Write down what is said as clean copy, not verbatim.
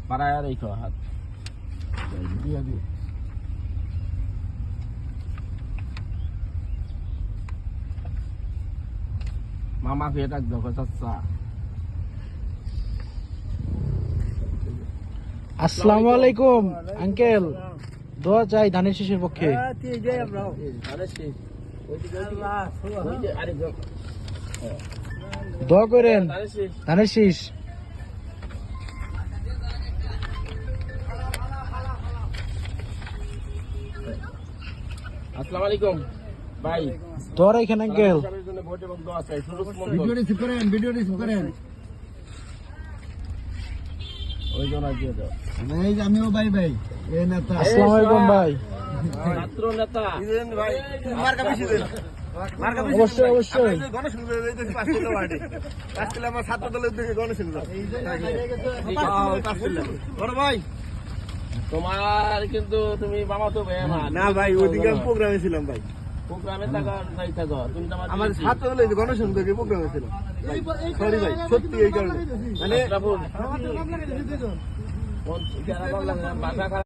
পাড়ায় রেখো হাত মামাকে এটা দেখো চাচা। আসসালামু আলাইকুম আঙ্কেল, দোয়া চাই ধানের শীষের পক্ষে। দোয়া করেন ধানের শীষ। আসসালামু আলাইকুম ভাই, দোয়া রাখেন আঙ্কেল। ভিডিও রিসিভ করেন ওই জন্য দিয়ে দাও। আমিও ভাই ভাই এ নেতা আসসালামু আলাইকুম ভাই। ছাত্র নেতা ভাই মার্কা বেশি দেন মার্কা বেশি অবশ্যই অবশ্যই। গণেশ পাঁচ কিলো বাড়ি 5 কিলো আমার ছাত্র দলের দিকে গণেশ বড় ভাই তোমার কিন্তু তুমি মামা তো না ভাই ওইদিকে আমি প্রোগ্রামে ছিলাম ভাই প্রোগ্রামে থাকা নাই থাকো তুমি তো আমার ছাত্র দলের গণেশ দিকে প্রোগ্রামে ছিলাম সরি ভাই সত্যি এই কারণে মানে মানে